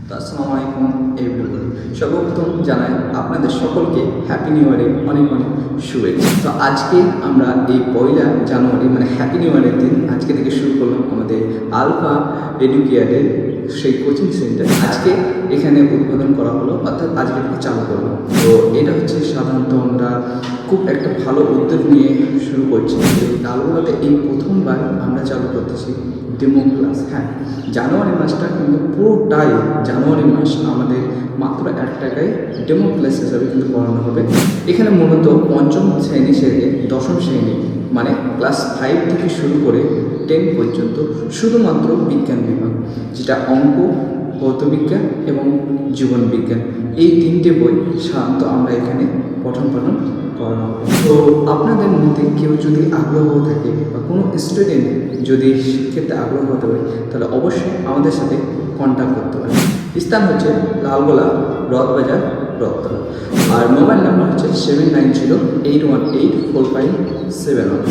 তো আসসালামু আলাইকুম এভরিওয়ান। সর্বপ্রথম জানাই আপনাদের সকলকে হ্যাপি নিউ ইয়ারের অনেক অনেক শুভেচ্ছা। তো আজকে আমরা এই 1 জানুয়ারি মানে হ্যাপি নিউ ইয়ারের দিন আজকে থেকে শুরু করলাম আমাদের আলফা এডুকেয়ারের সেই কোচিং সেন্টার। আজকে এখানে উদ্বোধন করা হলো, অর্থাৎ আজকে থেকে চালু করলাম। তো এটা হচ্ছে সাধারণত আমরা খুব একটা ভালো উদ্যোগ নিয়ে শুরু করছি। লালগোলাতে এই প্রথমবার আমরা চালু করতেছি ডেমো ক্লাস। হ্যাঁ, জানুয়ারি মাসটা কিন্তু পুরোটাই জানুয়ারি মাস আমাদের মাত্র 1 টাকায় ডেমো ক্লাস হিসাবে কিন্তু পড়ানো হবে। এখানে মূলত পঞ্চম শ্রেণী থেকে দশম শ্রেণী মানে ক্লাস 5 থেকে শুরু করে 10 পর্যন্ত শুধুমাত্র বিজ্ঞান বিভাগ, যেটা অঙ্ক, ভৌতবিজ্ঞান এবং জীবন বিজ্ঞান, এই 3টে বই সাধারণত আমরা এখানে পঠন পাঠন করানো হবে। তো আপনাদের মধ্যে কেউ যদি আগ্রহ থাকে বা কোনো স্টুডেন্ট যদি শিক্ষার্থে আগ্রহ হতে পারে, তাহলে অবশ্যই আমাদের সাথে কন্ট্যাক্ট করতে পারে। স্থান হচ্ছে লালগোলা, রথবাজার, রথতলা। আর মোবাইল নাম্বার হচ্ছে 7908184571।